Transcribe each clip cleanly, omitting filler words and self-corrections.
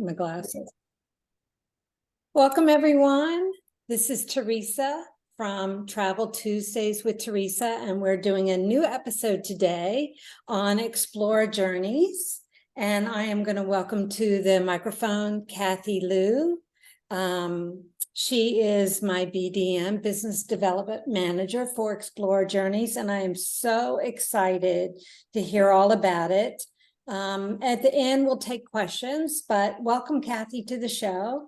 my glasses. Welcome, everyone. This is Teresa from Travel Tuesdays with Teresa, and we're doing a new episode today on Explora Journeys. And I am going to welcome to the microphone Kathy Liu. She is my BDM, Business Development Manager for Explora Journeys, and I am so excited to hear all about it. At the end, we'll take questions, but welcome, Kathy, to the show.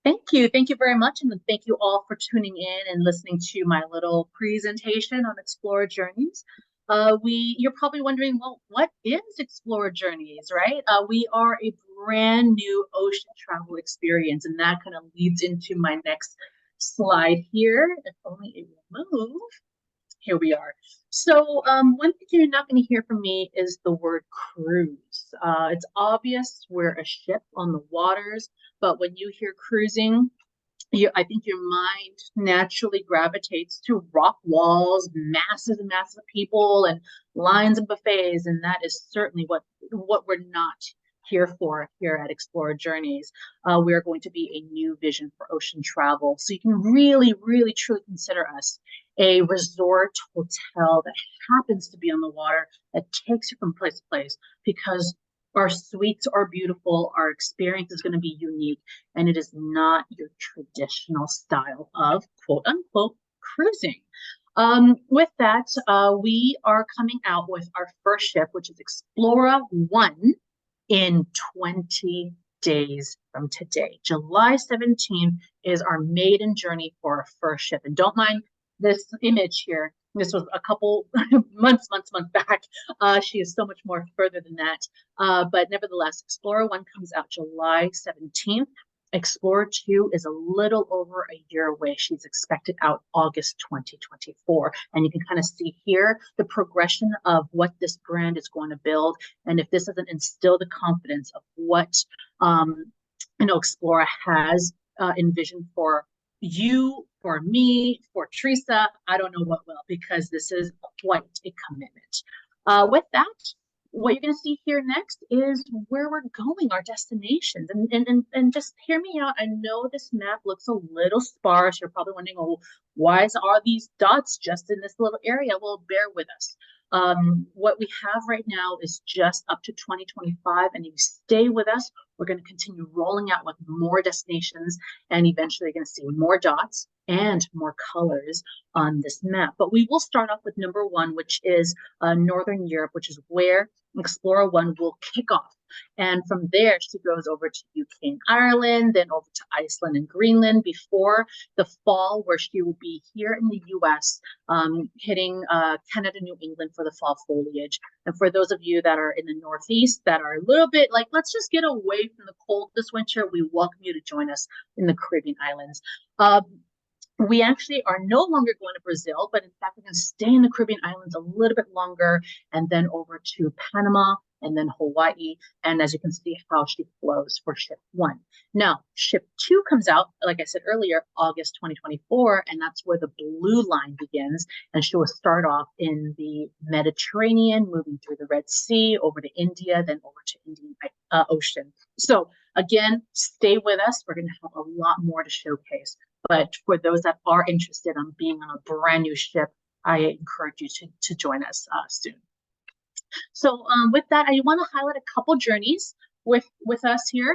Thank you. Thank you very much. And thank you all for tuning in and listening to my little presentation on Explora Journeys. You're probably wondering, well, what is Explora Journeys, right? We are a brand new ocean travel experience, and that kind of leads into my next slide here. If only it will move. Here we are. So one thing you're not going to hear from me is the word cruise. It's obvious we're a ship on the waters, but when you hear cruising, I think your mind naturally gravitates to rock walls, masses and masses of people, and lines and buffets, and that is certainly what we're not here for here at Explora Journeys. We are going to be a new vision for ocean travel, so you can really, really, truly consider us a resort hotel that happens to be on the water, that takes you from place to place, because our suites are beautiful, our experience is going to be unique, and it is not your traditional style of quote unquote cruising. With that, we are coming out with our first ship, which is Explora 1 in 20 days from today. July 17th is our maiden journey for our first ship. And don't mind this image here. This was a couple months back. She is so much more further than that. But nevertheless, Explora 1 comes out July 17th. Explora 2 is a little over a year away. She's expected out August 2024. And you can kind of see here the progression of what this brand is going to build. And if this doesn't instill the confidence of what Explora has envisioned for you, for me, for Teresa, I don't know what will, because this is quite a commitment. With that, what you're going to see here next is where we're going, our destinations. And just hear me out. I know this map looks a little sparse. You're probably wondering, oh, why are these dots just in this little area? Well, bear with us. What we have right now is just up to 2025, and if you stay with us, we're going to continue rolling out with more destinations, and eventually you're going to see more dots and more colors on this map. But we will start off with number 1, which is Northern Europe, which is where Explora 1 will kick off. And from there, she goes over to UK and Ireland, then over to Iceland and Greenland before the fall, where she will be here in the US, hitting Canada, New England for the fall foliage. And for those of you that are in the Northeast that are a little bit like, let's just get away from the cold this winter, we welcome you to join us in the Caribbean islands. We actually are no longer going to Brazil, but in fact, we're going to stay in the Caribbean islands a little bit longer, and then over to Panama, and then Hawaii. And as you can see how she flows for ship 1. Now, ship 2 comes out, like I said earlier, August 2024, and that's where the blue line begins. And she will start off in the Mediterranean, moving through the Red Sea, over to India, then over to Indian Ocean. So again, stay with us. We're going to have a lot more to showcase. But for those that are interested in being on a brand new ship, I encourage you to join us soon. So with that, I want to highlight a couple journeys with us here.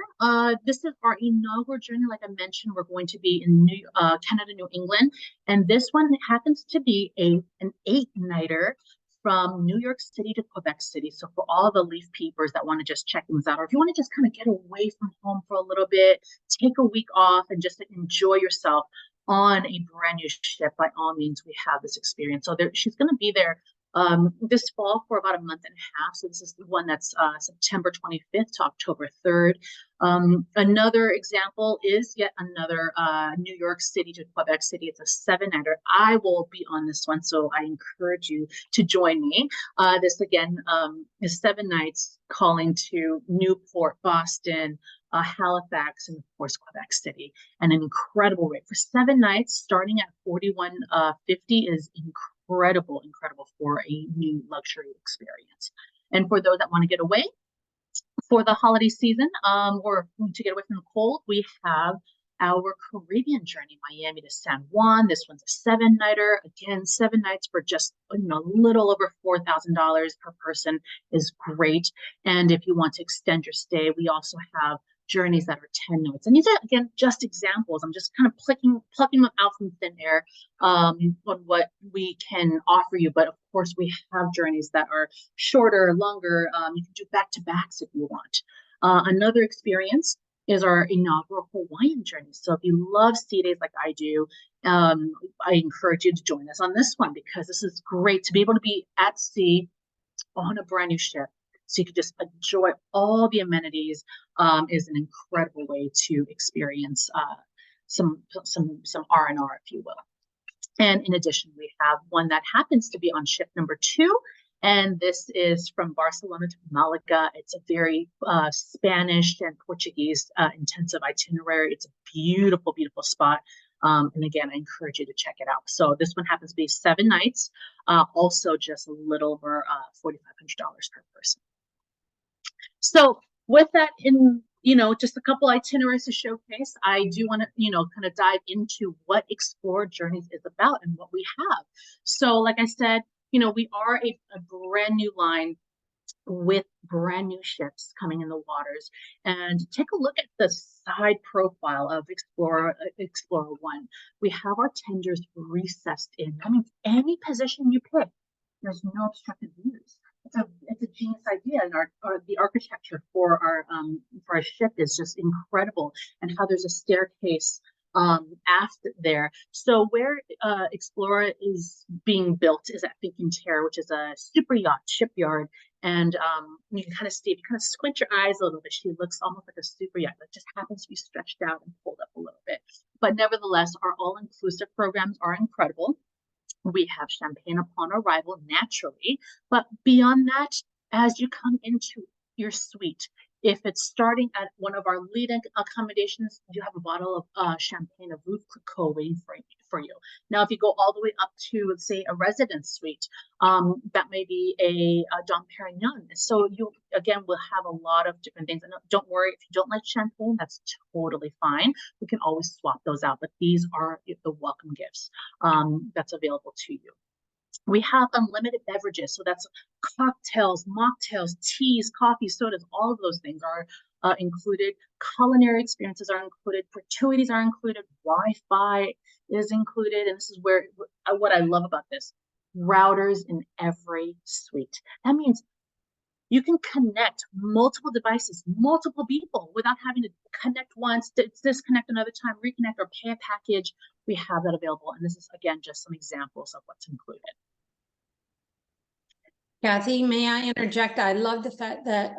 This is our inaugural journey. Like I mentioned, we're going to be in Canada, New England. And this one happens to be an 8-nighter from New York City to Quebec City. So for all the leaf peepers that want to just check things out, or if you want to just kind of get away from home for a little bit, take a week off and just enjoy yourself on a brand new ship, by all means, we have this experience. So she's going to be there this fall for about a month and a half. So this is the one that's September 25th to October 3rd. Another example is yet another New York City to Quebec City. It's a 7-nighter. I will be on this one, so I encourage you to join me. This again is 7 nights, calling to Newport, Boston, Halifax, and of course Quebec City. And an incredible rate for 7 nights, starting at $41.50 is incredible for a new luxury experience. And for those that want to get away, For the holiday season, or to get away from the cold, we have our Caribbean journey, Miami to San Juan. This one's a 7-nighter. Again, 7 nights for just a little over $4,000 per person is great. And if you want to extend your stay, we also have journeys that are 10 nights. And these are, again, just examples. I'm just kind of plucking them out from thin air on what we can offer you. But of course, we have journeys that are shorter, longer. You can do back-to-backs if you want. Another experience is our inaugural Hawaiian journey. So if you love sea days like I do, I encourage you to join us on this one, because this is great to be able to be at sea on a brand new ship. So you can just enjoy all the amenities. Is an incredible way to experience some R&R, if you will. And in addition, we have one that happens to be on ship number 2. And this is from Barcelona to Malaga. It's a very Spanish and Portuguese intensive itinerary. It's a beautiful, beautiful spot. And again, I encourage you to check it out. So this one happens to be 7 nights, also just a little over $4,500 per person. So with that in, just a couple itineraries to showcase, I do want to, kind of dive into what Explora Journeys is about and what we have. So like I said, we are a brand new line with brand new ships coming in the waters. And take a look at the side profile of Explora 1. We have our tenders recessed in. That means any position you pick, there's no obstructed views. It's a genius idea, and the architecture for our ship is just incredible, and how there's a staircase aft there. So where Explora is being built is at Thinking Terror, which is a super yacht shipyard. And you can kind of see, if you kind of squint your eyes a little bit, she looks almost like a super yacht that just happens to be stretched out and pulled up a little bit. But nevertheless, our all-inclusive programs are incredible. We have champagne upon arrival, naturally. But beyond that, as you come into your suite, if it's starting at one of our lead-in accommodations, you have a bottle of champagne, a Veuve Clicquot waiting for you. Now, if you go all the way up to, let's say, a residence suite, that may be a Dom Perignon. So you, again, will have a lot of different things. And don't worry, if you don't like champagne, that's totally fine. We can always swap those out. But these are the welcome gifts that's available to you. We have unlimited beverages, so that's cocktails, mocktails, teas, coffee, sodas, all of those things are included. Culinary experiences are included, gratuities are included, Wi-Fi is included, and this is where what I love about this, routers in every suite. That means you can connect multiple devices, multiple people, without having to connect once, disconnect another time, reconnect, or pay a package. We have that available, and this is, again, just some examples of what's included. Kathy, may I interject? I love the fact that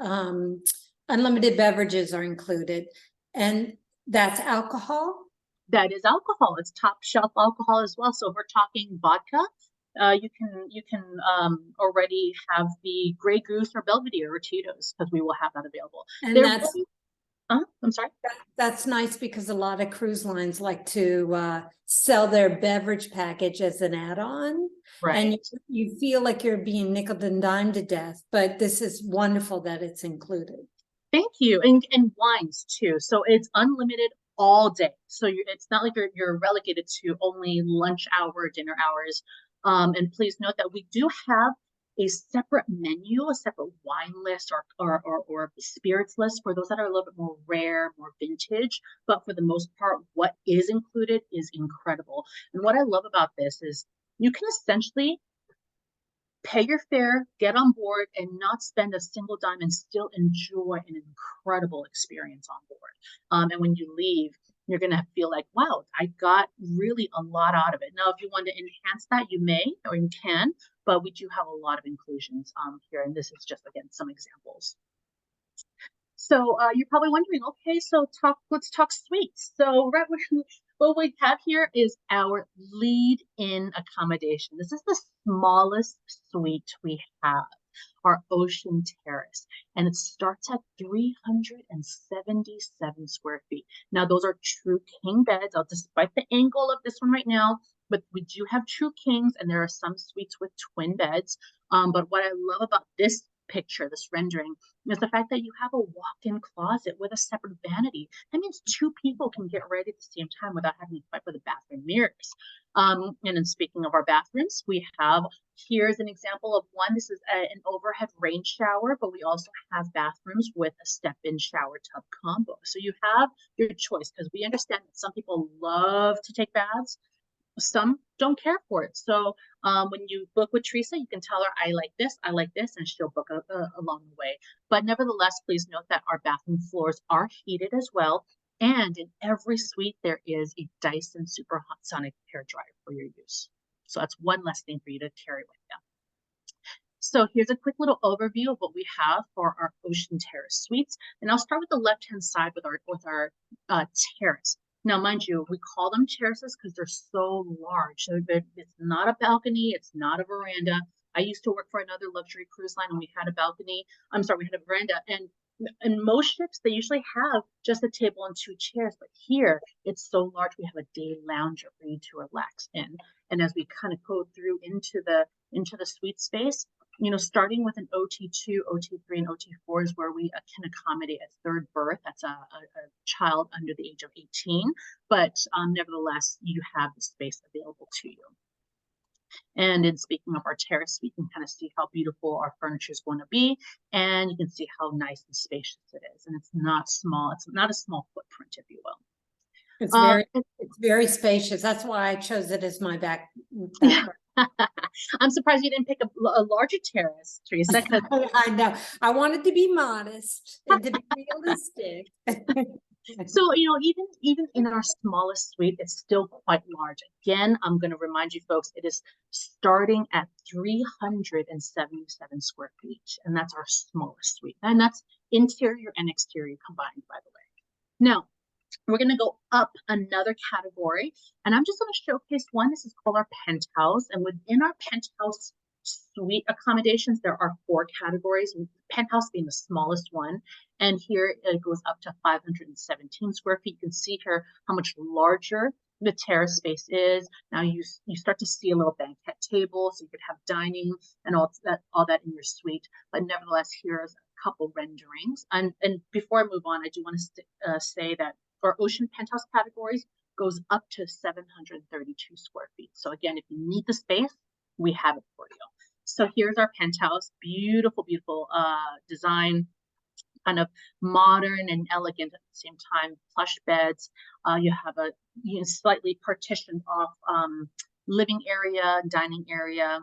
unlimited beverages are included, and that's alcohol? That is alcohol. It's top shelf alcohol as well. So if we're talking vodka, you can already have the Grey Goose or Belvedere or Tito's, because we will have that available. And that's really, I'm sorry. That's nice, because a lot of cruise lines like to sell their beverage package as an add-on. Right. And you feel like you're being nickel and dime to death, but this is wonderful that it's included. Thank you. And wines too. So it's unlimited all day. So it's not like you're relegated to only lunch hour, dinner hours. And please note that we do have a separate menu, a separate wine list or spirits list for those that are a little bit more rare, more vintage. But for the most part, what is included is incredible. And what I love about this is you can essentially pay your fare, get on board, and not spend a single dime and still enjoy an incredible experience on board. And when you leave, you're going to feel like, wow, I got really a lot out of it. Now, if you want to enhance that, you may, or you can, but we do have a lot of inclusions here. And this is just, again, some examples. So you're probably wondering, okay, so let's talk suites. So right, what we have here is our lead-in accommodation. This is the smallest suite we have, our Ocean Terrace, and it starts at 377 square feet. Now, those are true king beds, despite the angle of this one right now, but we do have true kings, and there are some suites with twin beds. But what I love about this picture, this rendering, is the fact that you have a walk-in closet with a separate vanity. That means two people can get ready at the same time without having to fight for the bathroom mirrors. And then speaking of our bathrooms, we have, here's an example of one. This is an overhead rain shower, but we also have bathrooms with a step-in shower tub combo. So you have your choice, because we understand that some people love to take baths. Some don't care for it. So when you book with Teresa, you can tell her, I like this, and she'll book along the way. But nevertheless, please note that our bathroom floors are heated as well. And in every suite, there is a Dyson Super Hot Sonic hair dryer for your use. So that's one less thing for you to carry with you. So here's a quick little overview of what we have for our Ocean Terrace suites. And I'll start with the left-hand side with our terrace. Now, mind you, we call them terraces because they're so large. So it's not a balcony, it's not a veranda. I used to work for another luxury cruise line, and we had a balcony. I'm sorry, we had a veranda. And in most ships, they usually have just a table and two chairs. But here, it's so large, we have a day lounger for you to relax in. And as we kind of go through into the suite space, you know, starting with an OT2, OT3, and OT4 is where we can accommodate a third berth. That's a child under the age of 18, but nevertheless, you have the space available to you. And in speaking of our terrace, we can kind of see how beautiful our furniture is going to be, and you can see how nice and spacious it is. And it's not small. It's not a small footprint, if you will. It's very spacious. That's why I chose it as my back. I'm surprised you didn't pick a larger terrace, Teresa. I know. I wanted to be modest and to be realistic. So, you know, even in our smallest suite, it's still quite large. Again, I'm going to remind you folks, it is starting at 377 square feet, and that's our smallest suite. And that's interior and exterior combined, by the way. Now, we're going to go up another category, and I'm just going to showcase one. This is called our penthouse, and within our penthouse suite accommodations, there are 4 categories, with penthouse being the smallest one. And here it goes up to 517 square feet. You can see here how much larger the terrace space is. Now you start to see a little banquet table, so you could have dining and all that in your suite. But nevertheless, here's a couple renderings. And before I move on, I do want to say that our ocean penthouse categories goes up to 732 square feet. So again, if you need the space, we have it for you. So here's our penthouse. Beautiful, beautiful design, kind of modern and elegant at the same time. Plush beds. You have a slightly partitioned off living area, dining area.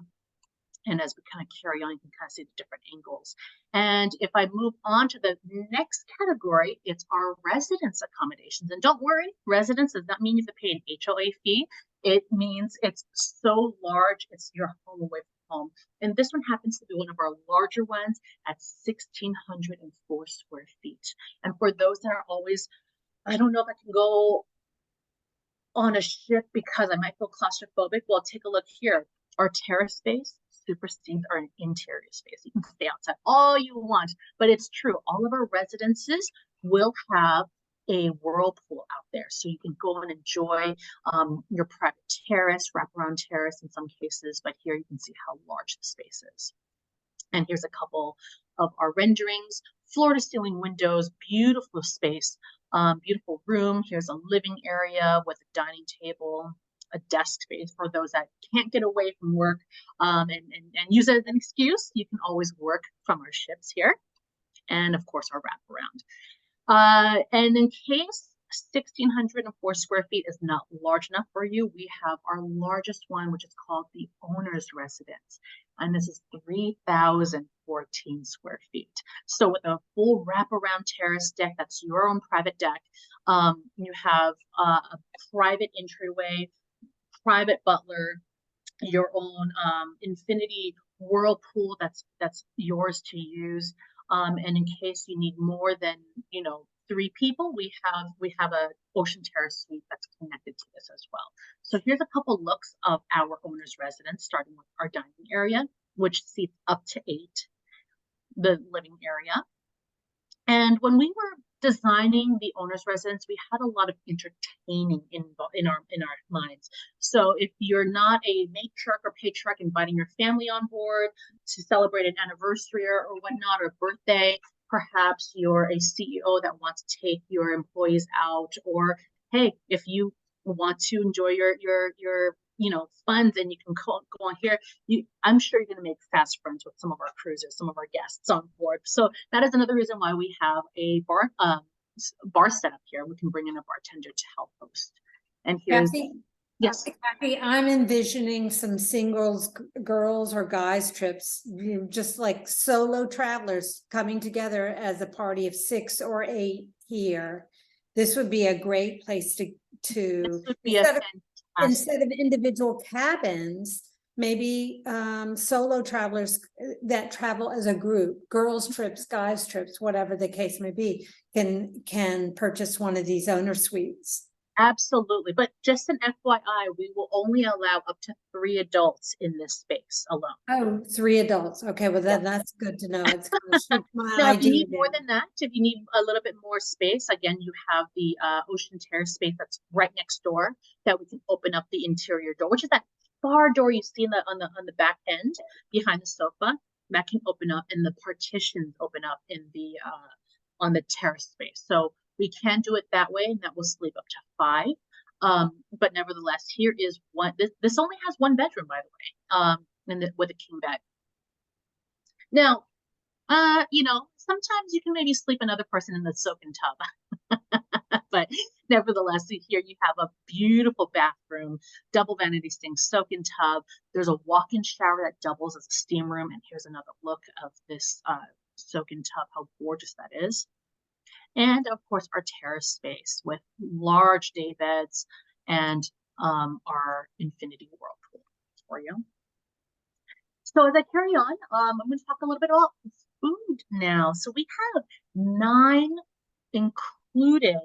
And as we kind of carry on, you can kind of see the different angles. And if I move on to the next category, it's our residence accommodations. And don't worry, residence does not mean you have to pay an HOA fee. It means it's so large, it's your home away from home. And this one happens to be one of our larger ones at 1,604 square feet. And for those that are always, I don't know if I can go on a ship because I might feel claustrophobic. Well, take a look here. Our terrace space supersedes our interior space. You can stay outside all you want, but it's true. All of our residences will have a whirlpool out there, so you can go and enjoy your private terrace, wraparound terrace in some cases, but here you can see how large the space is. And here's a couple of our renderings. Floor to ceiling windows, beautiful space, beautiful room. Here's a living area with a dining table, a desk space for those that can't get away from work and use it as an excuse. You can always work from our ships here. And of course, our wraparound. And in case 1,604 square feet is not large enough for you, we have our largest one, which is called the owner's residence. And this is 3,014 square feet. So with a full wraparound terrace deck, that's your own private deck, you have a private entryway, private butler, your own infinity whirlpool that's yours to use. And in case you need more than 3 people, we have a ocean terrace suite that's connected to this as well. So here's a couple looks of our owner's residence, starting with our dining area, which seats up to 8, the living area. And when we were designing the owner's residence, we had a lot of entertaining in our minds. So if you're not a matriarch or patriarch inviting your family on board to celebrate an anniversary or whatnot, or birthday, perhaps you're a CEO that wants to take your employees out, or hey, if you want to enjoy your funds and you can go on here, I'm sure you're going to make fast friends with some of our cruisers, some of our guests on board. So that is another reason why we have a bar set up here. We can bring in a bartender to help host. And here's yes, Kathy, I'm envisioning some singles, girls or guys trips, just like solo travelers coming together as a party of 6 or 8 here. This would be a great place to instead of individual cabins, maybe solo travelers that travel as a group, girls trips, guys trips, whatever the case may be, can purchase one of these owner suites. Absolutely. But just an FYI, we will only allow up to 3 adults in this space alone. Oh, 3 adults. Okay, well then that's good to know. It's my now, idea. if you need more than that, if you need a little bit more space, again, you have the Ocean Terrace space that's right next door that we can open up the interior door, which is that far door you see on the back end behind the sofa. That can open up, and the partitions open up in the on the terrace space. So we can do it that way, and that will sleep up to 5. But nevertheless, here is one. This only has 1 bedroom, by the way, with a king bed. Now, sometimes you can maybe sleep another person in the soaking tub, but nevertheless, here you have a beautiful bathroom, double vanity sink, soaking tub. There's a walk-in shower that doubles as a steam room, and here's another look of this soaking tub. How gorgeous that is. And of course, our terrace space with large day beds and our infinity whirlpool for you. So as I carry on, I'm going to talk a little bit about food now. So we have 9 included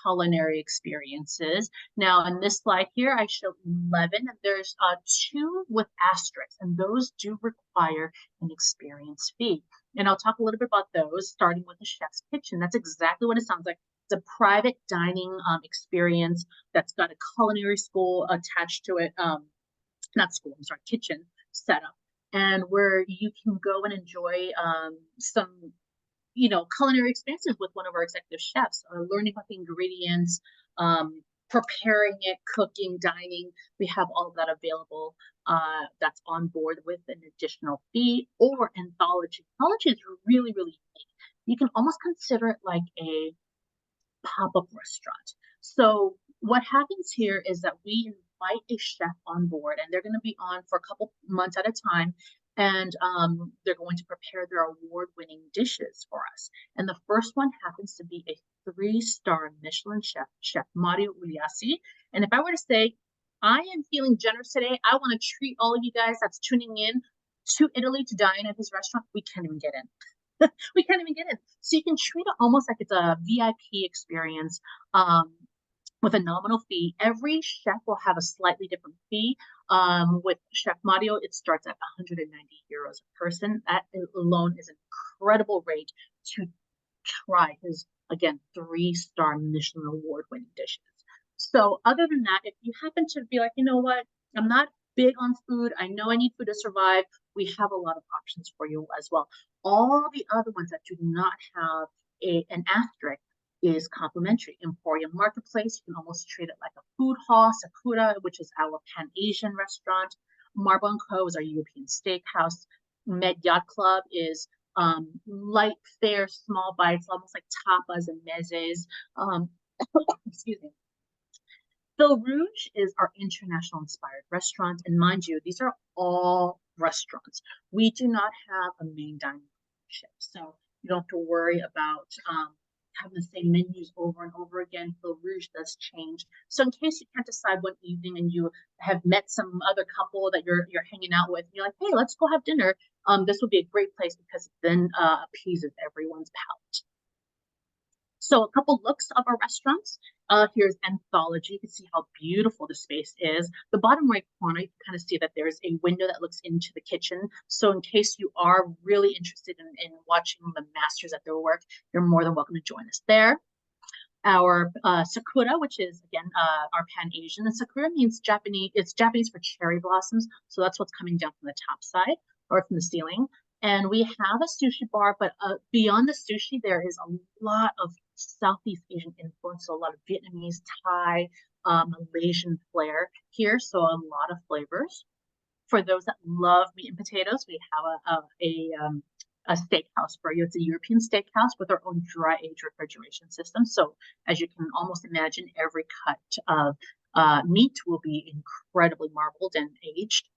culinary experiences. Now in this slide here, I show 11, and there's 2 with asterisks, and those do require an experience fee. And I'll talk a little bit about those, starting with the chef's kitchen. That's exactly what it sounds like. It's a private dining experience that's got a culinary school attached to it. Not school, I'm sorry, kitchen setup. And where you can go and enjoy some, culinary experiences with one of our executive chefs, learning about the ingredients, preparing it, cooking, dining. We have all of that available. That's on board with an additional fee, or anthology. Anthology is really, really unique. You can almost consider it like a pop-up restaurant. So what happens here is that we invite a chef on board, and they're going to be on for a couple months at a time, and they're going to prepare their award-winning dishes for us. And the first one happens to be a 3-star Michelin chef, Chef Mario Uliassi. And if I were to say, I am feeling generous today, I want to treat all of you guys that's tuning in to Italy to dine at his restaurant, we can't even get in. We can't even get in. So you can treat it almost like it's a VIP experience with a nominal fee. Every chef will have a slightly different fee. With Chef Mario, it starts at 190 euros a person. That alone is an incredible rate to try his, again, 3-star Michelin award-winning dishes. So other than that, if you happen to be like, you know what, I'm not big on food, I know I need food to survive, we have a lot of options for you as well. All the other ones that do not have an asterisk is complimentary. Emporium Marketplace, you can almost treat it like a food hall. Sakura, which is our Pan-Asian restaurant. Marble & Co. is our European steakhouse. Med Yacht Club is light fare, small bites, almost like tapas and mezes. Excuse me. Phil Rouge is our international inspired restaurant. And mind you, these are all restaurants. We do not have a main dining ship. So you don't have to worry about having the same menus over and over again. Phil Rouge does change. So in case you can't decide one evening and you have met some other couple that you're hanging out with, and you're like, hey, let's go have dinner. This would be a great place because it then appeases everyone's palate. So a couple looks of our restaurants. Here's Anthology. You can see how beautiful the space is. The bottom right corner, you can kind of see that there's a window that looks into the kitchen. So in case you are really interested in watching the masters at their work, you're more than welcome to join us there. Our sakura, which is again our Pan-Asian. And sakura means Japanese, it's Japanese for cherry blossoms. So that's what's coming down from the top side or from the ceiling. And we have a sushi bar, but beyond the sushi, there is a lot of Southeast Asian influence. So a lot of Vietnamese, Thai, Malaysian flair here. So a lot of flavors. For those that love meat and potatoes, we have a steakhouse for you. It's a European steakhouse with our own dry age refrigeration system. So as you can almost imagine, every cut of meat will be incredibly marbled and aged.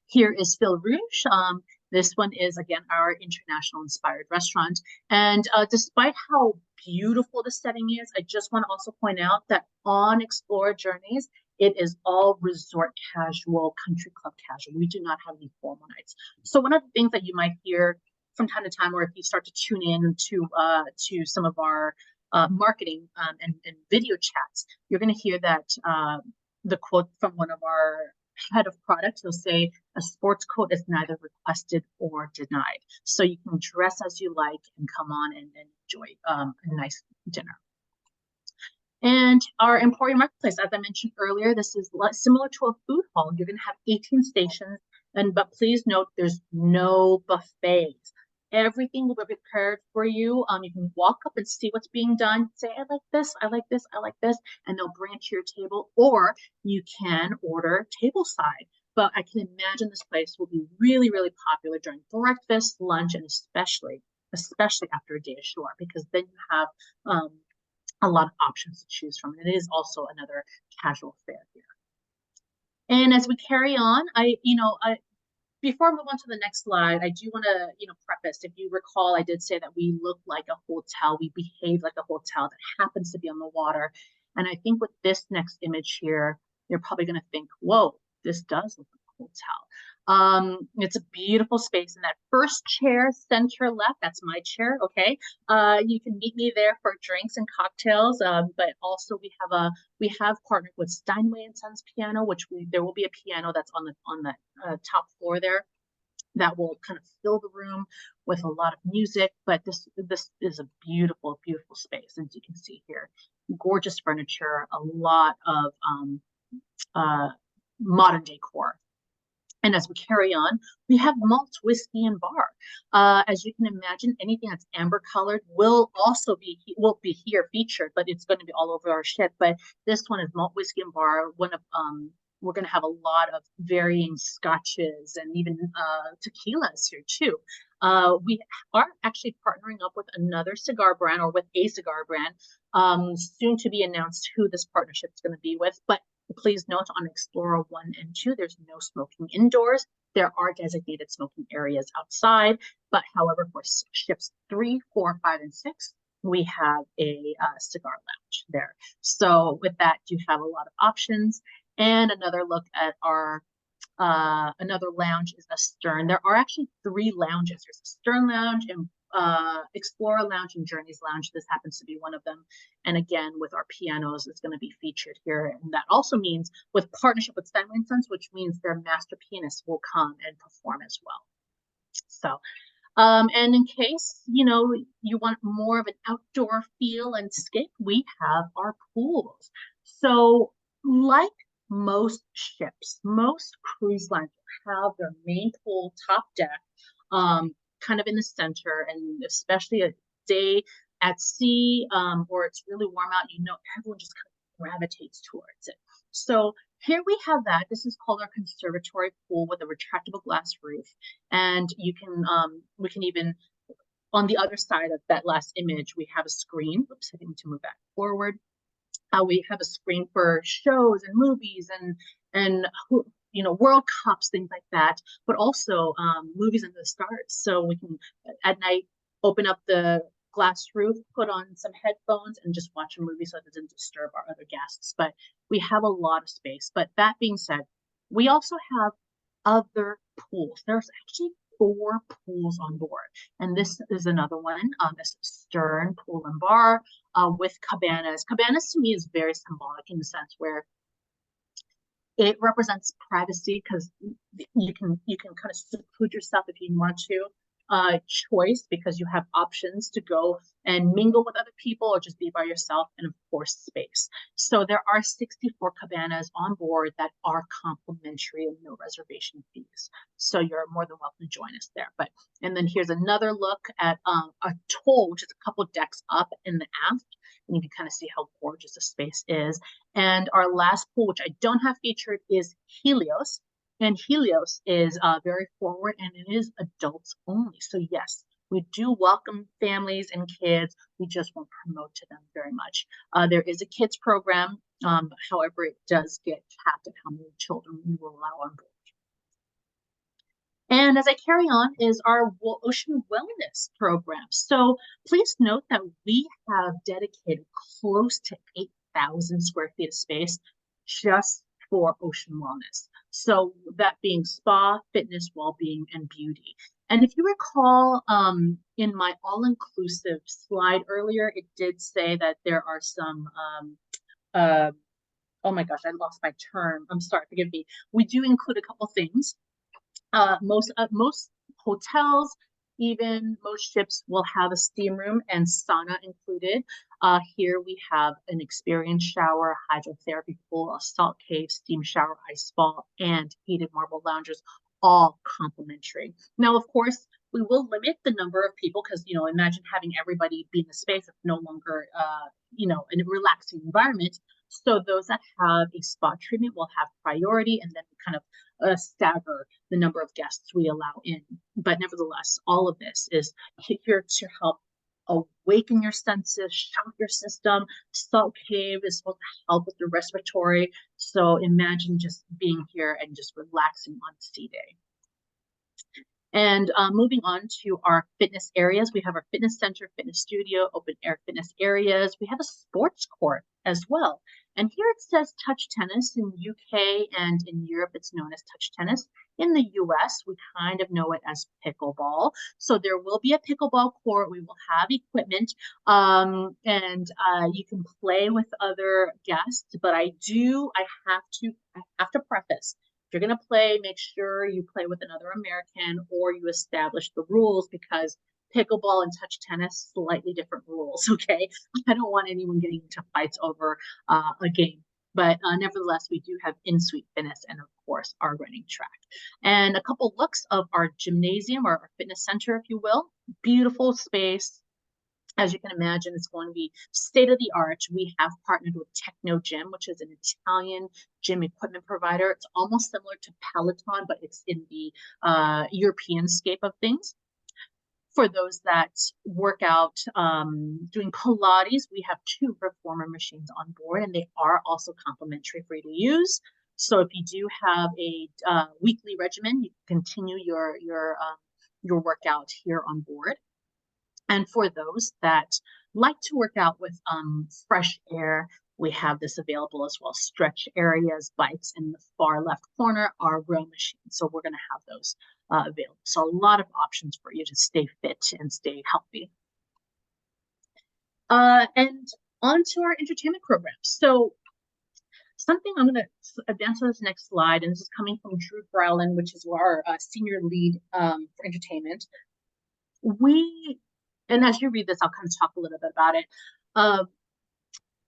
Here is Fil Rouge. This one is, again, our international inspired restaurant. And despite how beautiful the setting is, I just want to also point out that on Explora Journeys, it is all resort casual, country club casual. We do not have any formal nights. So one of the things that you might hear from time to time, or if you start to tune in to some of our marketing and video chats, you're going to hear that the quote from one of our head of product, they'll say a sports coat is neither requested or denied. So you can dress as you like and come on and enjoy a nice dinner. And our Emporium Marketplace, as I mentioned earlier, this is similar to a food hall. You're going to have 18 stations, but please note there's no buffets. Everything will be prepared for you. You can walk up and see what's being done. Say, I like this, I like this, I like this, and they'll bring it to your table. Or you can order tableside. But I can imagine this place will be really, really popular during breakfast, lunch, and especially after a day ashore, because then you have a lot of options to choose from. And it is also another casual fare here. And as we carry on, before I move on to the next slide, I do want to, preface, if you recall, I did say that we look like a hotel, we behave like a hotel that happens to be on the water. And I think with this next image here, you're probably going to think, whoa, this does look like a hotel. It's a beautiful space. And that first chair, center left, that's my chair, okay? You can meet me there for drinks and cocktails. But also we have partnered with Steinway & Sons Piano, which there will be a piano that's on the top floor there that will kind of fill the room with a lot of music. But this is a beautiful, beautiful space, as you can see here. Gorgeous furniture, a lot of modern decor. And as we carry on, we have malt, whiskey, and bar. As you can imagine, anything that's amber colored will be here featured, but it's going to be all over our ship. But this one is malt, whiskey, and bar. We're going to have a lot of varying scotches and even tequilas here too. We are actually partnering up with another cigar brand, or with a cigar brand, soon to be announced who this partnership is going to be with. But please note, on Explora 1 and 2, there's no smoking indoors. There are designated smoking areas outside, but however, for ships 3, 4, 5, and 6, we have a cigar lounge there. So with that, you have a lot of options. And another look at our another lounge is a stern. There are actually 3 lounges. There's a stern lounge and Explora Lounge and Journeys Lounge. This happens to be one of them. And again, with our pianos, it's going to be featured here. And that also means with partnership with Steinway & Sons, which means their master pianists will come and perform as well. So, and in case, you want more of an outdoor feel and escape, we have our pools. So like most ships, most cruise lines have their main pool, top deck, kind of in the center, and especially a day at sea, or it's really warm out, everyone just kind of gravitates towards it. So here we have that. This is called our conservatory pool with a retractable glass roof. And we can even, on the other side of that last image, we have a screen. Oops, I need to move back forward. We have a screen for shows and movies and World Cups, things like that, but also movies under the stars. So we can, at night, open up the glass roof, put on some headphones, and just watch a movie so it doesn't disturb our other guests. But we have a lot of space. But that being said, we also have other pools. There's actually 4 pools on board. And this is another one, this stern pool and bar with cabanas. Cabanas to me is very symbolic in the sense where it represents privacy because you can kind of seclude yourself if you want to. Choice because you have options to go and mingle with other people or just be by yourself, and of course space. So there are 64 cabanas on board that are complimentary and no reservation fees. So you're more than welcome to join us there. And then here's another look at a toll, which is a couple decks up in the aft, and you can kind of see how gorgeous the space is. And our last pool, which I don't have featured, is Helios. And Helios is very forward, and it is adults only. So yes, we do welcome families and kids. We just won't promote to them very much. There is a kids program. However, it does get capped at how many children we will allow on board. And as I carry on is our ocean wellness program. So please note that we have dedicated close to 8,000 square feet of space just for ocean wellness. So that being spa, fitness, well-being, and beauty. And if you recall, in my all-inclusive slide earlier, it did say that there are some, oh my gosh, I lost my term. I'm sorry, forgive me. We do include a couple things. Most hotels, even most ships will have a steam room and sauna included. Here we have an experience shower, hydrotherapy pool, a salt cave, steam shower, ice spa, and heated marble lounges, all complimentary. Now, of course, we will limit the number of people because, you know, imagine having everybody be in the space that's no longer, you know, in a relaxing environment. So those that have a spa treatment will have priority, and then kind of stagger the number of guests we allow in. But nevertheless, all of this is here to help awaken your senses, shock your system. Salt cave is supposed to help with the respiratory. So imagine just being here and just relaxing on sea day. And moving on to our fitness areas, we have our fitness center, fitness studio, open air fitness areas. We have a sports court as well. And here it says touch tennis. In the UK and in Europe, it's known as touch tennis. In the US, we kind of know it as pickleball. So there will be a pickleball court. We will have equipment, and you can play with other guests. But I have to preface, if you're going to play, make sure you play with another American or you establish the rules, because pickleball and touch tennis, slightly different rules, okay? I don't want anyone getting into fights over a game. But nevertheless, we do have in-suite fitness and, of course, our running track. And a couple looks of our gymnasium, or our fitness center, if you will. Beautiful space. As you can imagine, it's going to be state-of-the-art. We have partnered with Techno Gym, which is an Italian gym equipment provider. It's almost similar to Peloton, but it's in the European scape of things. For those that work out doing Pilates, we have 2 reformer machines on board, and they are also complimentary for you to use. So if you do have a weekly regimen, you can continue your workout here on board. And for those that like to work out with fresh air, we have this available as well. Stretch areas, bikes in the far left corner are row machines. So we're going to have those available. So a lot of options for you to stay fit and stay healthy. And on to our entertainment programs. So something I'm going to advance to this next slide, and this is coming from Drew Browlin, which is our senior lead for entertainment. And as you read this, I'll kind of talk a little bit about it.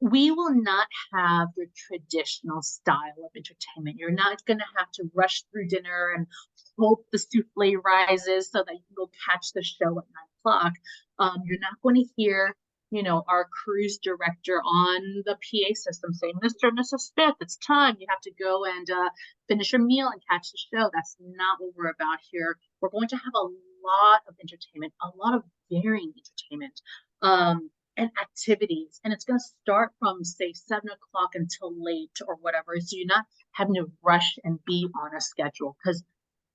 We will not have the traditional style of entertainment. You're not going to have to rush through dinner and hope the souffle rises so that you can go catch the show at 9 o'clock. You're not going to hear, you know, our cruise director on the PA system saying, Mr. and Mrs. Smith, it's time. You have to go and finish your meal and catch the show. That's not what we're about here. We're going to have a lot of entertainment, a lot of varying entertainment. And activities, and it's going to start from, say, 7 o'clock until late or whatever, so you're not having to rush and be on a schedule, because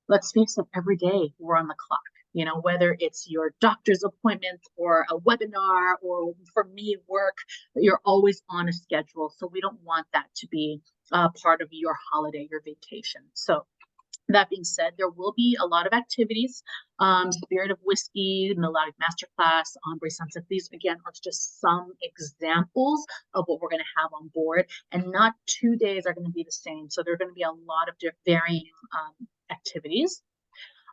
let's face it, every day we're on the clock, you know, whether it's your doctor's appointment or a webinar, or for me, work, you're always on a schedule. So we don't want that to be part of your holiday, your vacation. So That being said, there will be a lot of activities, Spirit of Whiskey, Melodic Masterclass, Ombre Sunset. These, again, are just some examples of what we're going to have on board, and not 2 days are going to be the same. So there are going to be a lot of varying activities.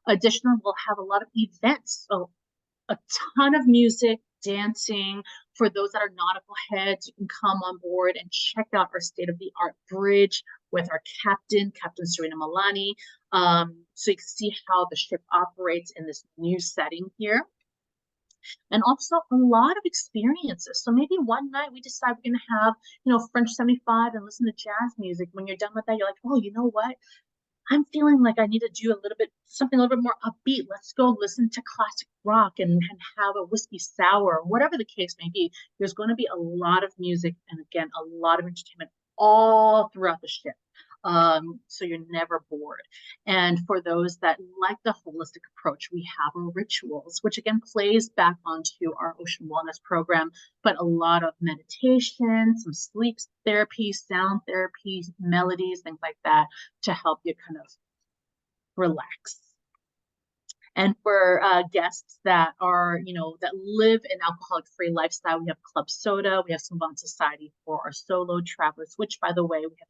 Additionally, we'll have a lot of events, so a ton of music, dancing. For those that are nautical heads, you can come on board and check out our state-of-the-art bridge with our captain, Captain Serena Milani. So you can see how the ship operates in this new setting here. And also a lot of experiences. So maybe one night we decide we're going to have, French 75 and listen to jazz music. When you're done with that, you're like, oh, you know what? I'm feeling like I need to do something a little bit more upbeat. Let's go listen to classic rock and have a whiskey sour, whatever the case may be. There's going to be a lot of music and, again, a lot of entertainment all throughout the ship. So you're never bored. And for those that like the holistic approach, we have our rituals, which again plays back onto our ocean wellness program, but a lot of meditation, some sleep therapy, sound therapy, melodies, things like that to help you kind of relax. And for guests that are, that live an alcoholic-free lifestyle, we have Club Soda, we have Savant Society for our solo travelers, which, by the way, we have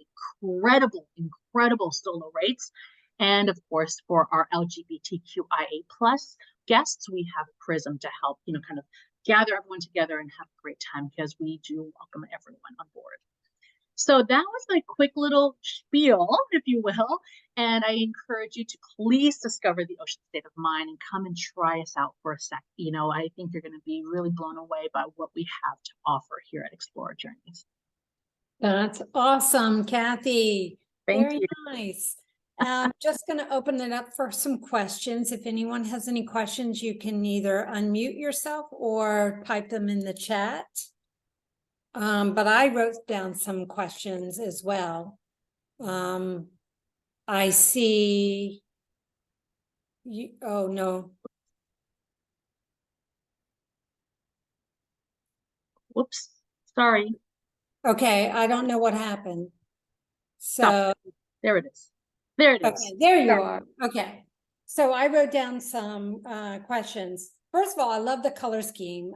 incredible solo rates. And of course, for our LGBTQIA plus guests, we have Prism to help, kind of gather everyone together and have a great time, because we do welcome everyone on board. So that was my quick little spiel, if you will. And I encourage you to please discover the Ocean State of Mind and come and try us out for a sec. I think you're going to be really blown away by what we have to offer here at Explora Journeys. That's awesome, Kathy. Thank you. Nice. I'm just going to open it up for some questions. If anyone has any questions, you can either unmute yourself or type them in the chat. But I wrote down some questions as well. I see you. Oh, no. Whoops. Sorry. Okay. I don't know what happened. So there it is. There it is. Okay. There you are. Okay. So I wrote down some questions. First of all, I love the color scheme.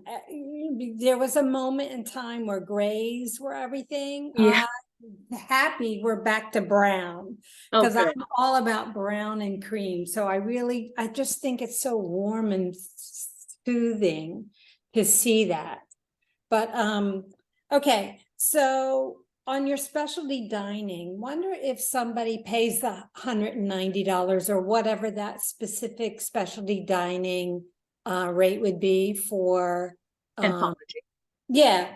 There was a moment in time where grays were everything. Yeah. Happy we're back to brown, because I'm all about brown and cream. So I just think it's so warm and soothing to see that. But okay, so on your specialty dining, wonder if somebody pays the $190 or whatever that specific specialty dining rate would be for anthology. Yeah.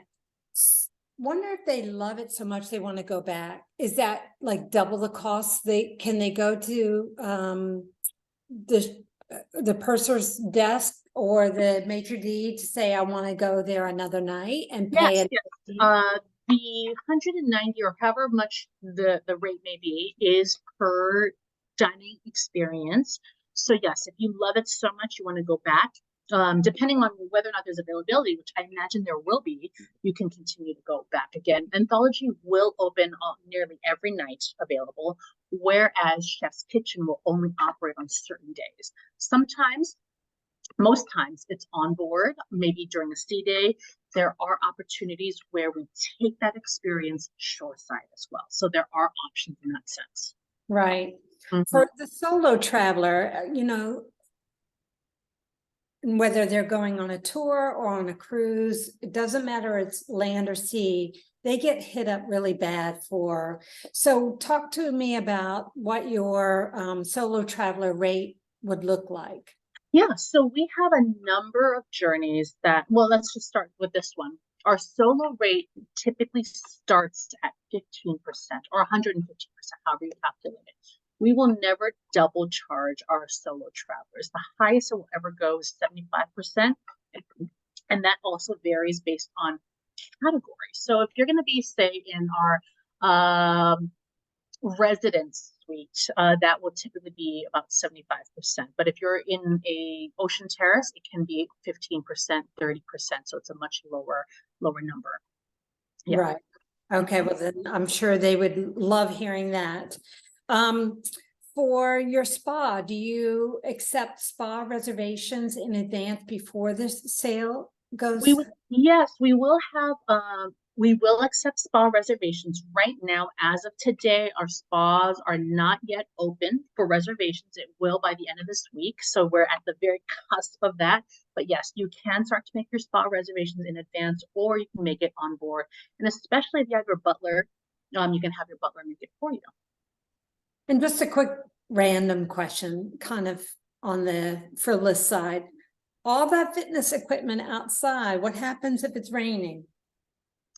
Wonder if they love it so much they want to go back. Is that like double the cost? Can they go to the purser's desk or the maitre d' to say I want to go there another night and pay it? Yes. The 190 or however much the rate may be is per dining experience. So yes, if you love it so much you want to go back, depending on whether or not there's availability, which I imagine there will be, you can continue to go back again. Anthology will open on nearly every night available, whereas Chef's Kitchen will only operate on certain days. Sometimes, most times, it's on board, maybe during a sea day. There are opportunities where we take that experience shoreside as well. So there are options in that sense. Right. Mm-hmm. For the solo traveler, whether they're going on a tour or on a cruise, it doesn't matter, it's land or sea, they get hit up really bad for. So talk to me about what your solo traveler rate would look like. Yeah, so we have a number of journeys that, well, let's just start with this one. Our solo rate typically starts at 15% or 115%, however you calculate it. We will never double charge our solo travelers. The highest it will ever go is 75%. And that also varies based on category. So if you're going to be, say, in our residence suite, that will typically be about 75%. But if you're in a ocean terrace, it can be 15%, 30%. So it's a much lower number. Yeah. Right. Okay. Well, then I'm sure they would love hearing that. for your spa, do you accept spa reservations in advance before the sale goes? Yes, we will accept spa reservations. Right now, as of today, our spas are not yet open for reservations. It will by the end of this week. So we're at the very cusp of that. But yes, you can start to make your spa reservations in advance, or you can make it on board. And especially if you have your butler, you can have your butler make it for you. And just a quick random question, kind of on the frivolous side. All that fitness equipment outside, what happens if it's raining?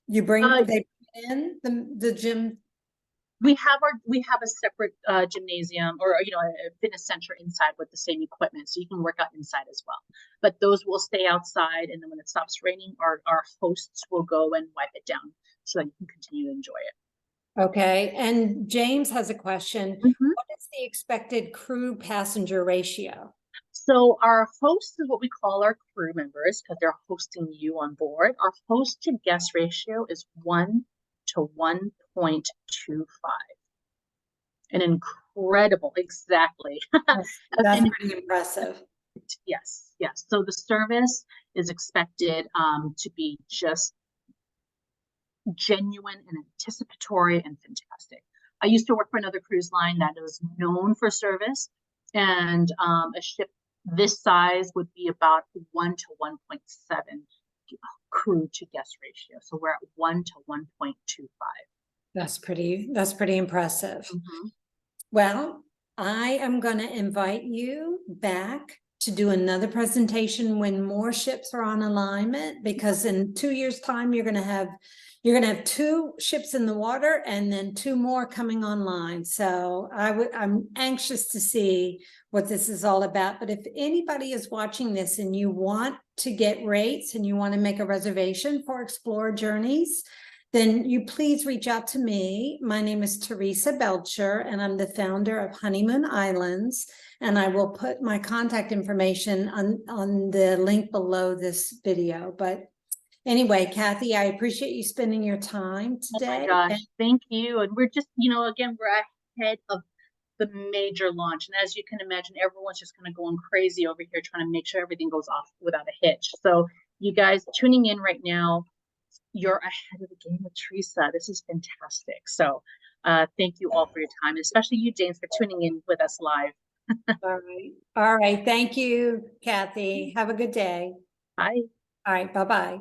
You bring they in the gym? We have a separate gymnasium, or a fitness center inside with the same equipment, so you can work out inside as well. But those will stay outside, and then when it stops raining, our hosts will go and wipe it down so that you can continue to enjoy it. Okay, and James has a question. What is the expected crew passenger ratio? So our host is what we call our crew members, because they're hosting you on board. Our host to guest ratio is 1 to 1.25. An incredible, exactly. That's pretty impressive. Yes, yes. So the service is expected to be just genuine and anticipatory and fantastic. I used to work for another cruise line that was known for service, and a ship this size would be about 1 to 1.7 crew to guest ratio. So we're at 1 to 1.25. That's pretty impressive. Well, I am going to invite you back to do another presentation when more ships are on alignment, because in 2 years' time, you're going to have 2 ships in the water and then 2 more coming online. So I'm anxious to see what this is all about. But if anybody is watching this and you want to get rates and you want to make a reservation for Explora Journeys, then you please reach out to me. My name is Teresa Belcher, and I'm the founder of Honeymoon Islands. And I will put my contact information on the link below this video. But anyway, Kathy, I appreciate you spending your time today. Oh my gosh, thank you. And we're just, again, we're ahead of the major launch. And as you can imagine, everyone's just kind of going crazy over here trying to make sure everything goes off without a hitch. So you guys tuning in right now, you're ahead of the game with Teresa. This is fantastic. So thank you all for your time, especially you, James, for tuning in with us live. All right. Thank you, Kathy. Have a good day. Bye. All right. Bye-bye.